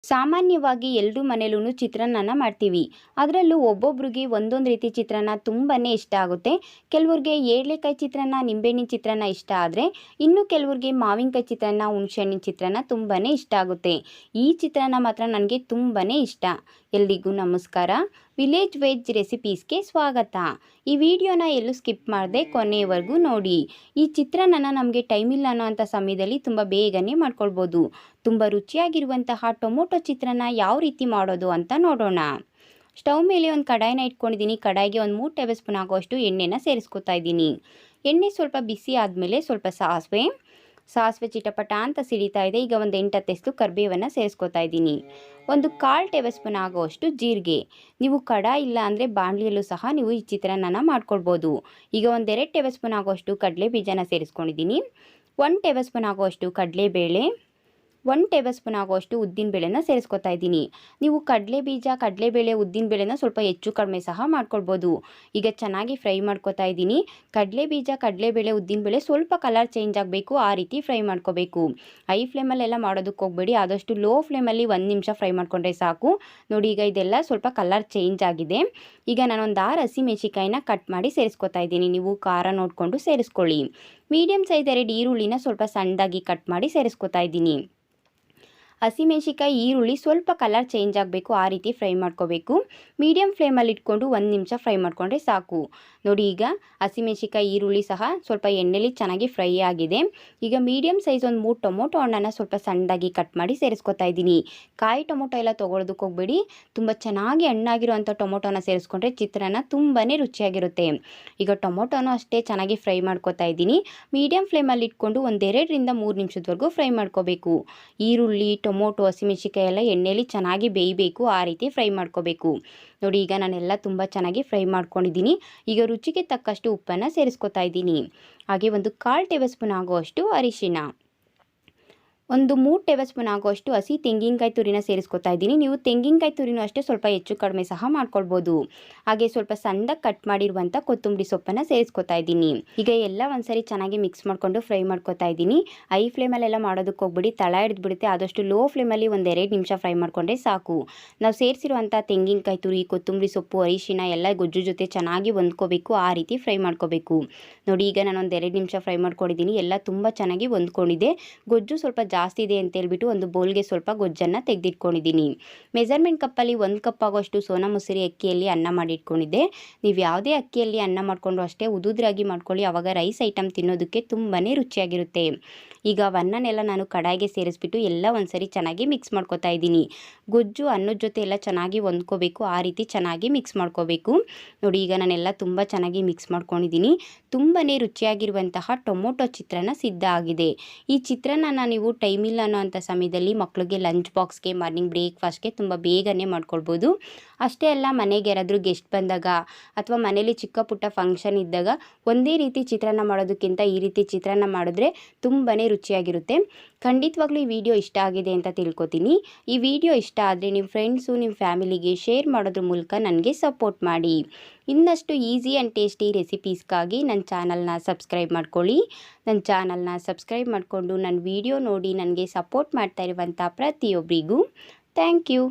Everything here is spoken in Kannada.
ಸಾಮಾನ್ಯವಾಗಿ ಎಲ್ಲರೂ ಮನೆಯಲ್ಲೂ ಚಿತ್ರಾನ್ನನ ಮಾಡ್ತೀವಿ. ಅದರಲ್ಲೂ ಒಬ್ಬೊಬ್ರಿಗೆ ಒಂದೊಂದು ರೀತಿ ಚಿತ್ರಾನ್ನ ತುಂಬಾ ಇಷ್ಟ ಆಗುತ್ತೆ. ಕೆಲವ್ರಿಗೆ ಏಳೇಕಾಯಿ ಚಿತ್ರಾನ್ನ, ನಿಂಬೆಹಣ್ಣಿನ ಚಿತ್ರಾನ್ನ ಇಷ್ಟ ಆದರೆ, ಇನ್ನು ಕೆಲವ್ರಿಗೆ ಮಾವಿನಕಾಯಿ ಚಿತ್ರಾನ್ನ, ಹುಣಸೆಹಣ್ಣಿನ ಚಿತ್ರಾನ್ನ ತುಂಬಾ ಇಷ್ಟ ಆಗುತ್ತೆ. ಈ ಚಿತ್ರಾನ್ನ ಮಾತ್ರ ನನಗೆ ತುಂಬಾ ಇಷ್ಟ. ಎಲ್ರಿಗೂ ನಮಸ್ಕಾರ. ವಿಲೇಜ್ ವೆಜ್ ರೆಸಿಪೀಸ್ಗೆ ಸ್ವಾಗತ. ಈ ವಿಡಿಯೋನ ಎಲ್ಲೂ ಸ್ಕಿಪ್ ಮಾಡದೆ ಕೊನೆಯವರೆಗೂ ನೋಡಿ. ಈ ಚಿತ್ರಾನ್ನನ ನಮಗೆ ಟೈಮ್ ಇಲ್ಲ ಅನ್ನೋ ಅಂಥ ಸಮಯದಲ್ಲಿ ತುಂಬ ಬೇಗನೆ ಮಾಡ್ಕೊಳ್ಬೋದು. ತುಂಬ ರುಚಿಯಾಗಿರುವಂತಹ ಟೊಮೊಟೊ ಚಿತ್ರಾನ್ನ ಯಾವ ರೀತಿ ಮಾಡೋದು ಅಂತ ನೋಡೋಣ. ಸ್ಟವ್ ಮೇಲೆ ಒಂದು ಕಡಾಯಿನ ಇಟ್ಕೊಂಡಿದ್ದೀನಿ. ಕಡಾಯಿಗೆ ಒಂದು 3 ಟೇಬಲ್ ಸ್ಪೂನ್ ಆಗುವಷ್ಟು ಎಣ್ಣೆನ ಸೇರಿಸ್ಕೊತಾ ಇದ್ದೀನಿ. ಎಣ್ಣೆ ಸ್ವಲ್ಪ ಬಿಸಿ ಆದಮೇಲೆ ಸ್ವಲ್ಪ ಸಾಸಿವೆ ಚಿಟಪಟ ಅಂತ ಸಿಡಿತಾ ಇದೆ. ಈಗ ಒಂದು 8-10 ಕರಿಬೇವನ್ನು ಸೇರಿಸ್ಕೊತಾ ಇದ್ದೀನಿ. ಒಂದು 1/4 ಟೇಬಲ್ ಸ್ಪೂನ್ ಆಗುವಷ್ಟು ಜೀರಿಗೆ. ನೀವು ಕಡಾಯಿ ಇಲ್ಲ ಅಂದರೆ ಬಾಣಲಿಯಲ್ಲೂ ಸಹ ನೀವು ಈ ಚಿತ್ರಾನ್ನನ ಮಾಡ್ಕೊಳ್ಬೋದು. ಈಗ ಒಂದು 2 ಟೇಬಲ್ ಸ್ಪೂನ್ ಆಗುವಷ್ಟು ಕಡಲೆ ಬೀಜನ ಸೇರಿಸ್ಕೊಂಡಿದ್ದೀನಿ. 1 ಟೇಬಲ್ ಸ್ಪೂನ್ ಆಗುವಷ್ಟು ಕಡಲೆಬೇಳೆ, 1 ಟೇಬಲ್ ಸ್ಪೂನ್ ಆಗುವಷ್ಟು ಉದ್ದಿನಬೇಳೆನ ಸೇರಿಸ್ಕೊತಾ ಇದ್ದೀನಿ. ನೀವು ಕಡಲೆಬೇಳೆ, ಉದ್ದಿನಬೇಳೆನ ಸ್ವಲ್ಪ ಹೆಚ್ಚು ಕಡಿಮೆ ಸಹ ಮಾಡ್ಕೊಳ್ಬೋದು. ಈಗ ಚೆನ್ನಾಗಿ ಫ್ರೈ ಮಾಡ್ಕೊತಾ ಇದ್ದೀನಿ. ಕಡಲೆಬೇಳೆ, ಉದ್ದಿನಬೇಳೆ ಸ್ವಲ್ಪ ಕಲರ್ ಚೇಂಜ್ ಆಗಬೇಕು, ಆ ರೀತಿ ಫ್ರೈ ಮಾಡ್ಕೋಬೇಕು. ಹೈ ಫ್ಲೇಮಲ್ಲೆಲ್ಲ ಮಾಡೋದಕ್ಕೆ ಹೋಗಬೇಡಿ. ಆದಷ್ಟು ಲೋ ಫ್ಲೇಮಲ್ಲಿ 1 ನಿಮಿಷ ಫ್ರೈ ಮಾಡ್ಕೊಂಡ್ರೆ ಸಾಕು. ನೋಡಿ, ಈಗ ಇದೆಲ್ಲ ಸ್ವಲ್ಪ ಕಲರ್ ಚೇಂಜ್ ಆಗಿದೆ. ಈಗ ನಾನೊಂದು 6 ಹಸಿಮೆಣಸಿಕಾಯಿನ ಕಟ್ ಮಾಡಿ ಸೇರಿಸ್ಕೊತಾ ಇದ್ದೀನಿ. ನೀವು ಖಾರ ನೋಡಿಕೊಂಡು ಸೇರಿಸ್ಕೊಳ್ಳಿ. ಮೀಡಿಯಮ್ ಸೈಜ್ 2 ಈರುಳ್ಳಿನ ಸ್ವಲ್ಪ ಸಣ್ಣದಾಗಿ ಕಟ್ ಮಾಡಿ ಸೇರಿಸ್ಕೊತಾ ಇದ್ದೀನಿ. ಹಸಿಮೆಣಸಿಕಾಯಿ, ಈರುಳ್ಳಿ ಸ್ವಲ್ಪ ಕಲರ್ ಚೇಂಜ್ ಆಗಬೇಕು, ಆ ರೀತಿ ಫ್ರೈ ಮಾಡ್ಕೋಬೇಕು. ಮೀಡಿಯಮ್ ಫ್ಲೇಮಲ್ಲಿ ಇಟ್ಕೊಂಡು 1 ನಿಮಿಷ ಫ್ರೈ ಮಾಡಿಕೊಂಡ್ರೆ ಸಾಕು. ನೋಡಿ, ಈಗ ಹಸಿಮೆಣಸಿಕಾಯಿ, ಈರುಳ್ಳಿ ಸಹ ಸ್ವಲ್ಪ ಎಣ್ಣೆಲಿ ಚೆನ್ನಾಗಿ ಫ್ರೈ ಆಗಿದೆ. ಈಗ ಮೀಡಿಯಮ್ ಸೈಜ್ ಒಂದು 3 ಟೊಮೊಟೊ ಹಣ್ಣನ್ನು ಸ್ವಲ್ಪ ಸಣ್ಣದಾಗಿ ಕಟ್ ಮಾಡಿ ಸೇರಿಸ್ಕೊತಾ ಇದ್ದೀನಿ. ಕಾಯಿ ಟೊಮೊಟೊ ಎಲ್ಲ ತೊಗೊಳೋದಕ್ಕೆ ಹೋಗಬೇಡಿ. ತುಂಬ ಚೆನ್ನಾಗಿ ಹಣ್ಣಾಗಿರುವಂಥ ಟೊಮೊಟೊನ ಸೇರಿಸ್ಕೊಂಡ್ರೆ ಚಿತ್ರಾನ್ನ ತುಂಬಾ ರುಚಿಯಾಗಿರುತ್ತೆ. ಈಗ ಟೊಮೊಟೊನೂ ಅಷ್ಟೇ ಚೆನ್ನಾಗಿ ಫ್ರೈ ಮಾಡ್ಕೊತಾ ಇದ್ದೀನಿ. ಮೀಡಿಯಮ್ ಫ್ಲೇಮಲ್ಲಿ ಇಟ್ಕೊಂಡು ಒಂದು 2ರಿಂದ 3 ನಿಮಿಷದವರೆಗೂ ಫ್ರೈ ಮಾಡ್ಕೋಬೇಕು. ಈರುಳ್ಳಿ, ಟೊಮೊಟೊ, ಹಸಿಮೆಣಸಿಕಾಯಿ ಎಲ್ಲ ಎಣ್ಣೆಲಿ ಚೆನ್ನಾಗಿ ಬೇಯಬೇಕು, ಆ ರೀತಿ ಫ್ರೈ ಮಾಡ್ಕೋಬೇಕು. ನೋಡಿ, ಈಗ ನಾನೆಲ್ಲ ತುಂಬ ಚೆನ್ನಾಗಿ ಫ್ರೈ ಮಾಡ್ಕೊಂಡಿದ್ದೀನಿ. ಈಗ ರುಚಿಗೆ ತಕ್ಕಷ್ಟು ಉಪ್ಪನ್ನು ಸೇರಿಸ್ಕೊತಾ ಇದ್ದೀನಿ. ಹಾಗೆ ಒಂದು 1/4 ಟೇಬಲ್ ಸ್ಪೂನ್ ಆಗುವಷ್ಟು ಅರಿಶಿನ, ಒಂದು 3 ಟೇಬಲ್ ಸ್ಪೂನ್ ಆಗುವಷ್ಟು ಹಸಿ ತೆಂಗಿನಕಾಯಿ ತುರಿನ ಸೇರಿಸ್ಕೊತಾ ಇದ್ದೀನಿ. ನೀವು ತೆಂಗಿನಕಾಯಿ ತುರಿನೂ ಅಷ್ಟೇ ಸ್ವಲ್ಪ ಹೆಚ್ಚು ಕಡಿಮೆ ಸಹ ಮಾಡ್ಕೊಳ್ಬೋದು. ಹಾಗೆ ಸ್ವಲ್ಪ ಸಣ್ಣದಾಗಿ ಕಟ್ ಮಾಡಿರುವಂಥ ಕೊತ್ತಂಬರಿ ಸೊಪ್ಪನ್ನು ಸೇರಿಸ್ಕೊತಾ ಇದ್ದೀನಿ. ಈಗ ಎಲ್ಲ ಒಂದ್ಸರಿ ಚೆನ್ನಾಗಿ ಮಿಕ್ಸ್ ಮಾಡಿಕೊಂಡು ಫ್ರೈ ಮಾಡ್ಕೊತಾ ಇದ್ದೀನಿ. ಹೈ ಫ್ಲೇಮಲ್ಲೆಲ್ಲ ಮಾಡೋದಕ್ಕೆ ಹೋಗ್ಬಿಡಿ, ತಳ ಹಿಡಿದ್ಬಿಡುತ್ತೆ. ಆದಷ್ಟು ಲೋ ಫ್ಲೇಮಲ್ಲಿ ಒಂದು 2 ನಿಮಿಷ ಫ್ರೈ ಮಾಡಿಕೊಂಡ್ರೆ ಸಾಕು. ನಾವು ಸೇರಿಸಿರುವಂಥ ತೆಂಗಿನಕಾಯಿ ತುರಿ, ಕೊತ್ತಂಬರಿ ಸೊಪ್ಪು, ಅರಿಶಿನ ಎಲ್ಲ ಗೊಜ್ಜು ಜೊತೆ ಚೆನ್ನಾಗಿ ಹೊಂದ್ಕೋಬೇಕು, ಆ ರೀತಿ ಫ್ರೈ ಮಾಡ್ಕೋಬೇಕು. ನೋಡಿ, ಈಗ ನಾನೊಂದು 2 ನಿಮಿಷ ಫ್ರೈ ಮಾಡ್ಕೊಂಡಿದ್ದೀನಿ. ಎಲ್ಲ ತುಂಬ ಚೆನ್ನಾಗಿ ಹೊಂದ್ಕೊಂಡಿದೆ. ಗೊಜ್ಜು ಸ್ವಲ್ಪ ಜಾಸ್ತಿ ಇದೆ ಅಂತ ಹೇಳ್ಬಿಟ್ಟು ಒಂದು ಬೌಲ್ಗೆ ಸ್ವಲ್ಪ ಗೊಜ್ಜನ್ನು ತೆಗೆದಿಟ್ಕೊಂಡಿದ್ದೀನಿ. ಮೆಜರ್ಮೆಂಟ್ ಕಪ್ಪಲ್ಲಿ 1 ಕಪ್ ಆಗೋಷ್ಟು ಸೋನಾ ಮಸೂರಿ ಅಕ್ಕಿಯಲ್ಲಿ ಅನ್ನ ಮಾಡಿಟ್ಕೊಂಡಿದ್ದೆ. ನೀವು ಯಾವುದೇ ಅಕ್ಕಿಯಲ್ಲಿ ಅನ್ನ ಮಾಡಿಕೊಂಡ್ರು ಅಷ್ಟೇ ಉದುದ್ರಾಗಿ ಮಾಡ್ಕೊಳ್ಳಿ, ಆವಾಗ ರೈಸ್ ಐಟಮ್ ತಿನ್ನೋದಕ್ಕೆ ತುಂಬಾ ರುಚಿಯಾಗಿರುತ್ತೆ. ಈಗ ಅನ್ನನೆಲ್ಲ ನಾನು ಕಡಾಯಿಗೆ ಸೇರಿಸ್ಬಿಟ್ಟು ಎಲ್ಲ ಒಂದ್ಸರಿ ಚೆನ್ನಾಗಿ ಮಿಕ್ಸ್ ಮಾಡ್ಕೊತಾ ಇದ್ದೀನಿ. ಗೊಜ್ಜು ಅನ್ನದ ಜೊತೆ ಎಲ್ಲ ಚೆನ್ನಾಗಿ ಹೊಂದ್ಕೋಬೇಕು, ಆ ರೀತಿ ಚೆನ್ನಾಗಿ ಮಿಕ್ಸ್ ಮಾಡ್ಕೋಬೇಕು. ನೋಡಿ, ಈಗ ನಾನೆಲ್ಲ ತುಂಬ ಚೆನ್ನಾಗಿ ಮಿಕ್ಸ್ ಮಾಡ್ಕೊಂಡಿದ್ದೀನಿ. ತುಂಬಾ ರುಚಿಯಾಗಿರುವಂತಹ ಟೊಮೊಟೊ ಚಿತ್ರಾನ್ನ ಸಿದ್ಧ ಆಗಿದೆ. ಈ ಚಿತ್ರಾನ್ನ ನೀವು ಟೈಮ್ ಇಲ್ಲ ಅನ್ನೋ ಅಂಥ ಸಮಯದಲ್ಲಿ ಮಕ್ಕಳಿಗೆ ಲಂಚ್ ಬಾಕ್ಸ್ಗೆ, ಮಾರ್ನಿಂಗ್ ಬ್ರೇಕ್ಫಾಸ್ಟ್ಗೆ ತುಂಬ ಬೇಗನೆ ಮಾಡ್ಕೊಳ್ಬೋದು. ಅಷ್ಟೇ ಅಲ್ಲ, ಮನೆಗೆ ಯಾರಾದರೂ ಗೆಸ್ಟ್ ಬಂದಾಗ ಅಥವಾ ಮನೇಲಿ ಚಿಕ್ಕ ಪುಟ್ಟ ಫಂಕ್ಷನ್ ಇದ್ದಾಗ ಒಂದೇ ರೀತಿ ಚಿತ್ರಾನ್ನ ಮಾಡೋದಕ್ಕಿಂತ ಈ ರೀತಿ ಚಿತ್ರಾನ್ನ ಮಾಡಿದ್ರೆ ತುಂಬಾ ರುಚಿಯಾಗಿರುತ್ತೆ. ಖಂಡಿತವಾಗ್ಲೂ ಈ ವಿಡಿಯೋ ಇಷ್ಟ ಆಗಿದೆ ಅಂತ ತಿಳ್ಕೊತೀನಿ. ಈ ವಿಡಿಯೋ ಇಷ್ಟ ಆದರೆ ನಿಮ್ಮ ಫ್ರೆಂಡ್ಸು, ನಿಮ್ಮ ಫ್ಯಾಮಿಲಿಗೆ ಶೇರ್ ಮಾಡೋದ್ರ ಮೂಲಕ ನನಗೆ ಸಪೋರ್ಟ್ ಮಾಡಿ. ಇನ್ನಷ್ಟು ಈಸಿ ಆ್ಯಂಡ್ ಟೇಸ್ಟಿ ರೆಸಿಪೀಸ್ಗಾಗಿ ನನ್ನ ಚಾನಲ್ನ ಸಬ್ಸ್ಕ್ರೈಬ್ ಮಾಡ್ಕೊಳ್ಳಿ. ನನ್ನ ಚಾನಲ್ನ ಸಬ್ಸ್ಕ್ರೈಬ್ ಮಾಡಿಕೊಂಡು ನನ್ನ ವಿಡಿಯೋ ನೋಡಿ ನನಗೆ ಸಪೋರ್ಟ್ ಮಾಡ್ತಾ ಇರುವಂಥ ಪ್ರತಿಯೊಬ್ಬರಿಗೂ ಥ್ಯಾಂಕ್ ಯು.